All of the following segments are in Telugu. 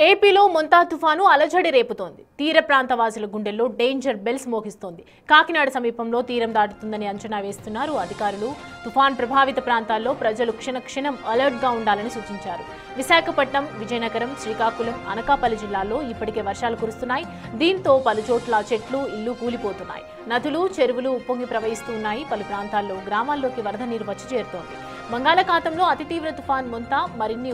ఏపీలో మొంతా తుఫాను అలజడి రేపుతోంది. తీర ప్రాంత వాసుల గుండెల్లో డేంజర్ బెల్స్ మోగిస్తోంది. కాకినాడ సమీపంలో తీరం దాటుతుందని అంచనా వేస్తున్నారు అధికారులు. తుఫాన్ ప్రభావిత ప్రాంతాల్లో ప్రజలు క్షణక్షణం అలర్ట్గా ఉండాలని సూచించారు. విశాఖపట్నం, విజయనగరం, శ్రీకాకుళం, అనకాపల్లి జిల్లాల్లో ఇప్పటికే వర్షాలు కురుస్తున్నాయి. దీంతో పలు చోట్ల చెట్లు, ఇళ్లు కూలిపోతున్నాయి. నదులు, చెరువులు ఉప్పొంగి ప్రవహిస్తున్నాయి. పలు ప్రాంతాల్లో గ్రామాల్లోకి వరద నీరు వచ్చి చేరుతోంది. బంగాళాఖాతంలో అతి తీవ్ర తుఫాన్ మొంతా మరిన్ని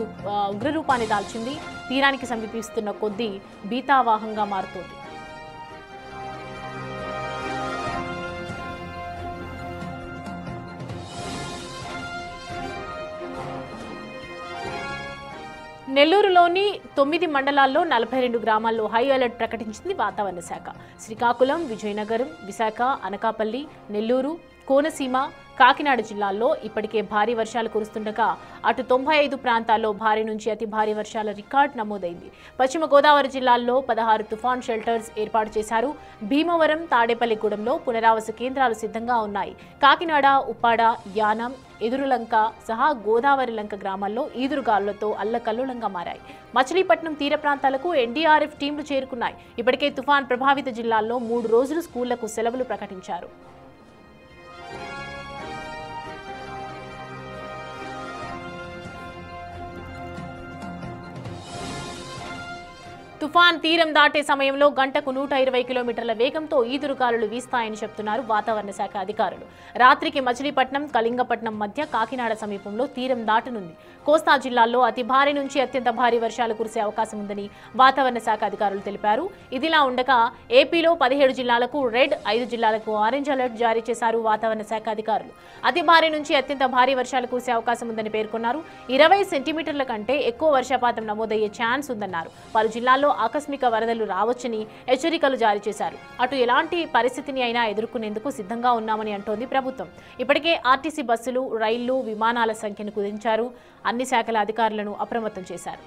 ఉగ్రరూపాన్ని దాల్చింది. తీరానికి సమీపిస్తున్న కొద్దీ భీతావాహంగా మారుతోంది. నెల్లూరులోని 9 మండలాల్లో 42 గ్రామాల్లో హై అలర్ట్ ప్రకటించింది వాతావరణ శాఖ. శ్రీకాకుళం, విజయనగరం, విశాఖ, అనకాపల్లి, నెల్లూరు, కోనసీమ, కాకినాడ జిల్లాల్లో ఇప్పటికే భారీ వర్షాలు కురుస్తుండగా అటు 95 ప్రాంతాల్లో భారీ నుంచి అతి భారీ వర్షాల రికార్డు నమోదైంది. పశ్చిమ గోదావరి జిల్లాల్లో 16 తుఫాన్ షెల్టర్స్ ఏర్పాటు చేశారు. భీమవరం, తాడేపల్లిగూడెంలో పునరావాస కేంద్రాలు సిద్ధంగా ఉన్నాయి. కాకినాడ, ఉప్పాడ, యానం, ఎదురులంక సహా గోదావరి లంక గ్రామాల్లో ఈదురుగాలులతో అల్లకల్లోలంగా మారాయి. మచిలీపట్నం తీర ప్రాంతాలకు ఎన్డీఆర్ఎఫ్ టీంలు చేరుకున్నాయి. ఇప్పటికే తుఫాన్ ప్రభావిత జిల్లాల్లో 3 రోజులు స్కూళ్లకు సెలవులు ప్రకటించారు. తుఫాన్ తీరం దాటే సమయంలో గంటకు 120 కిలోమీటర్ల వేగంతో ఈదురుగాలులు వీస్తాయని చెప్తున్నారు వాతావరణ శాఖ అధికారులు. రాత్రికి మచిలీపట్నం, కళింగపట్నం మధ్య కాకినాడ సమీపంలో తీరం దాటనుంది. కోస్తా జిల్లాల్లో అతి భారీ నుంచి అత్యంత భారీ వర్షాలు కురిసే అవకాశం ఉందని వాతావరణ శాఖ అధికారులు తెలిపారు. ఇదిలా ఉండగా ఏపీలో 17 జిల్లాలకు రెడ్, 5 జిల్లాలకు ఆరెంజ్ అలర్ట్ జారీ చేశారు వాతావరణ శాఖ అధికారులు. అతి భారీ నుంచి అత్యంత భారీ వర్షాలు కురిసే అవకాశం ఉందని పేర్కొన్నారు. 20 సెంటీమీటర్ల కంటే ఎక్కువ వర్షపాతం నమోదయ్యే ఛాన్స్ ఉందన్నారు. పలు జిల్లాల్లో ఆకస్మిక వరదలు రావచ్చని హెచ్చరికలు జారీ చేశారు. అటు ఎలాంటి పరిస్థితిని అయినా ఎదుర్కొనేందుకు సిద్ధంగా ఉన్నామని అంటోంది ప్రభుత్వం. ఇప్పటికే ఆర్టీసీ బస్సులు, రైళ్లు, విమానాల సంఖ్యను కుదించారు. అన్ని శాఖల అధికారులను అప్రమత్తం చేశారు.